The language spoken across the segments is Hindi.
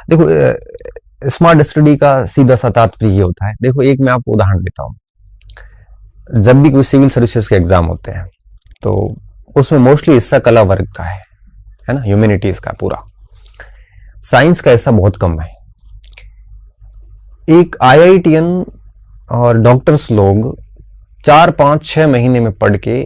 देखो, स्मार्ट स्टडी का सीधा सा तात्पर्य ये होता है। देखो, एक मैं आपको उदाहरण देता हूँ। जब भी कोई सिविल सर्विसेज के एग्जाम होते हैं तो उसमें मोस्टली हिस्सा कला वर्ग का है ना, ह्यूमैनिटीज का पूरा। साइंस का हिस्सा बहुत कम है। एक आईआईटीएन और डॉक्टर्स लोग 4 5 6 महीने में पढ़ के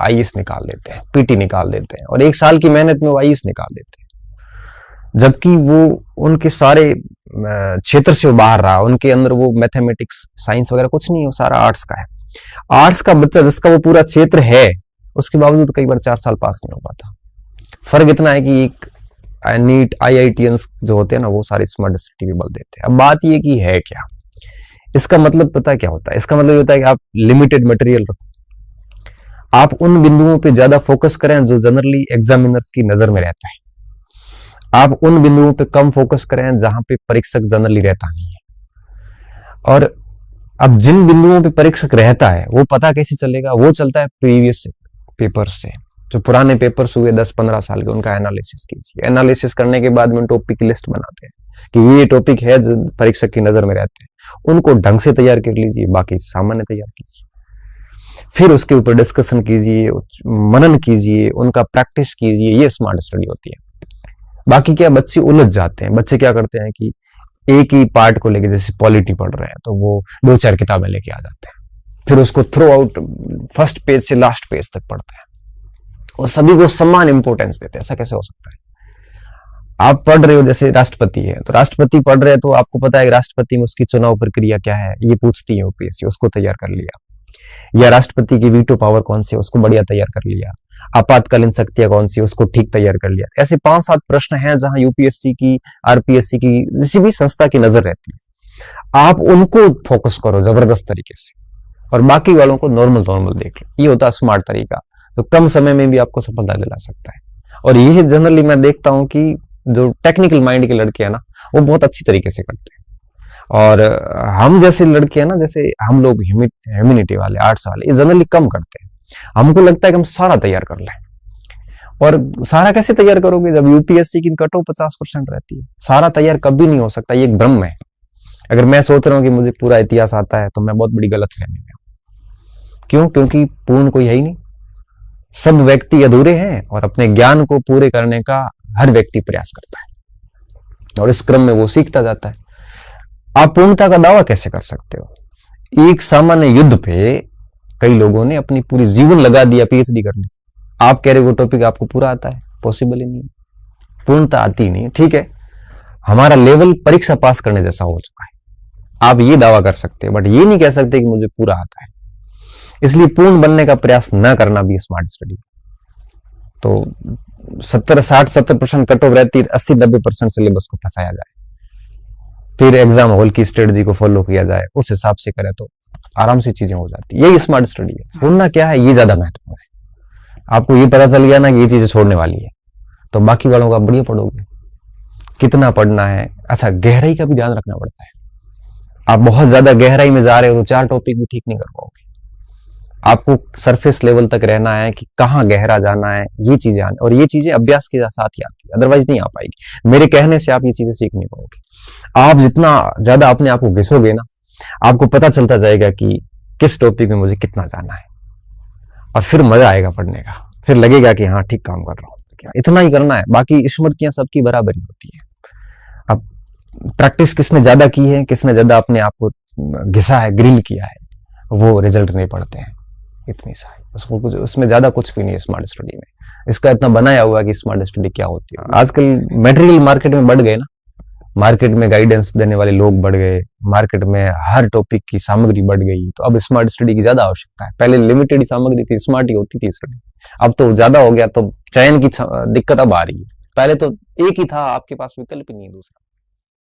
आईएएस निकाल देते हैं, पीटी निकाल देते हैं, और 1 साल की मेहनत में वो आईएएस निकाल देते हैं। जबकि वो उनके सारे क्षेत्र से बाहर रहा, उनके अंदर वो मैथमेटिक्स साइंस वगैरह कुछ नहीं है, वो सारा आर्ट्स का है। आर्ट्स का बच्चा जिसका वो पूरा क्षेत्र है, उसके बावजूद कई बार 4 साल पास नहीं हो पाता। फर्क इतना है कि एक नीट आईआईटीएंस जो होते हैं ना, वो सारे स्मार्ट स्टडी पे बल देते हैं। अब बात ये कि है क्या इसका मतलब, पता है क्या होता है? इसका मतलब होता है कि आप लिमिटेड मटेरियल रखो, आप उन बिंदुओं पे ज्यादा फोकस करें जो जनरली एग्जामिनर्स की नजर में रहता है, आप उन बिंदुओं पे कम फोकस करें जहां पे परीक्षक जनरली रहता नहीं है। और अब जिन बिंदुओं पे परीक्षक रहता है वो पता कैसे चलेगा? वो चलता है प्रीवियस पेपर से। जो पुराने पेपर्स हुए 10 15 साल के, उनका एनालिसिस कीजिए। एनालिसिस करने के बाद में टॉपिक की लिस्ट बनाते हैं कि ये टॉपिक है जो परीक्षक की नजर में रहते हैं, उनको ढंग से तैयार कर लीजिए, बाकी सामान्य तैयार कीजिए। फिर उसके ऊपर डिस्कशन कीजिए, मनन कीजिए, उनका प्रैक्टिस कीजिए। ये स्मार्ट स्टडी होती है। बाकी क्या, बच्चे उलझ जाते हैं। बच्चे क्या करते हैं कि एक ही पार्ट को लेके, जैसे पॉलिटी पढ़ रहे हैं तो वो 2 4 किताबें लेके आ जाते हैं, फिर उसको थ्रू आउट फर्स्ट पेज से लास्ट पेज तक पढ़ते हैं और सभी को समान इंपॉर्टेंस देते हैं। ऐसा कैसे हो सकता है? आप पढ़ रहे हो, जैसे राष्ट्रपति है तो राष्ट्रपति पढ़ रहे हैं तो आपको पता है राष्ट्रपति में उसकी चुनाव प्रक्रिया क्या है, ये पूछती है यूपीएससी, उसको तैयार कर लिया। या राष्ट्रपति की वीटो पावर कौन सी है, उसको बढ़िया तैयार कर लिया। आपातकालीन शक्तियां कौन सी, उसको ठीक तैयार कर लिया। ऐसे 5 7 प्रश्न हैं जहां यूपीएससी की, आरपीएससी की, किसी भी संस्था की नजर रहती है। आप उनको फोकस करो जबरदस्त तरीके से और बाकी वालों को नॉर्मल नॉर्मल देख लो। ये होता है स्मार्ट तरीका, तो कम समय में भी आपको सफलता दिला सकता है। और यही जनरली मैं देखता हूं कि जो टेक्निकल माइंड के लड़के हैं ना, वो बहुत अच्छी तरीके से करते हैं। और हम जैसे लड़के हैं ना, जैसे हम लोग ह्यूमैनिटी वाले, आर्ट्स वाले, ये जनरली कम करते हैं। हमको लगता है कि हम सारा तैयार कर लें, और सारा कैसे तैयार करोगे जब यूपीएससी की कट ऑफ 50% रहती है? सारा तैयार कभी नहीं हो सकता, ये एक भ्रम है। अगर मैं सोच रहा हूं कि मुझे पूरा इतिहास आता है तो मैं बहुत बड़ी गलतफहमी में हूं। क्यों? क्योंकि पूर्ण कोई है ही नहीं, सब व्यक्ति अधूरे हैं, और अपने ज्ञान को पूरे करने का हर व्यक्ति प्रयास करता है और इस क्रम में वो सीखता जाता है। आप पूर्णता का दावा कैसे कर सकते हो? एक सामान्य युद्ध पे कई लोगों ने अपनी पूरी जीवन लगा दिया पीएचडी करने। आप कह रहे वो टॉपिक आपको पूरा आता है? पॉसिबल ही नहीं, पूर्णता आती ही नहीं। ठीक है, हमारा लेवल परीक्षा पास करने जैसा हो चुका है, आप ये दावा कर सकते हैं, बट ये नहीं कह सकते कि मुझे पूरा आता है। इसलिए पूर्ण बनने का प्रयास न करना भी स्मार्ट स्टडी। तो 70 60 70% कट ऑफ रहती है, 80 90% सिलेबस को फंसाया जाए, फिर एग्जाम हॉल की स्ट्रेटजी को फॉलो किया जाए, उस हिसाब से करे तो आराम से चीजें हो जाती है। यही स्मार्ट स्टडी है। छोड़ना क्या है, ये ज्यादा महत्वपूर्ण है। आपको ये पता चल गया ना कि ये चीजें छोड़ने वाली है, तो बाकी वालों का बढ़िया पढ़ोगे। कितना पढ़ना है? अच्छा, गहराई का भी ध्यान रखना पड़ता है। आप बहुत ज्यादा गहराई में जा रहे हो तो 4 टॉपिक भी ठीक नहीं कर पाओगे। आपको सरफेस लेवल तक रहना है कि कहाँ गहरा जाना है, ये चीजें आने, और ये चीजें अभ्यास के साथ ही आती है, अदरवाइज नहीं आ पाएगी। मेरे कहने से आप ये चीजें सीख नहीं पाओगे। आप जितना ज्यादा अपने आप को घिसोगे ना, आपको पता चलता जाएगा कि किस टॉपिक में मुझे कितना जाना है, और फिर मजा आएगा पढ़ने का। फिर लगेगा कि हाँ ठीक काम कर रहा हूँ। इतना ही करना है, बाकी स्मृतियां सबकी बराबरी होती है। अब प्रैक्टिस किसने ज्यादा की है, किसने ज्यादा अपने आप को घिसा है, ग्रिल किया है, वो रिजल्ट नहीं पड़ते हैं। इतनी सा उसको कुछ, उसमें ज्यादा कुछ भी नहीं है स्मार्ट स्टडी में। इसका इतना बनाया हुआ है कि स्मार्ट स्टडी क्या होती है। आजकल मटेरियल मार्केट में बढ़ गए ना, मार्केट में गाइडेंस देने वाले लोग बढ़ गए, मार्केट में हर टॉपिक की सामग्री बढ़ गई, तो अब स्मार्ट स्टडी की ज्यादा आवश्यकता है। पहले लिमिटेड ही सामग्री थी, स्मार्ट ही होती थी स्टडी, अब तो ज्यादा हो गया, तो चयन की दिक्कत अब आ रही है। पहले तो एक ही था, आपके पास विकल्प ही नहीं है दूसरा।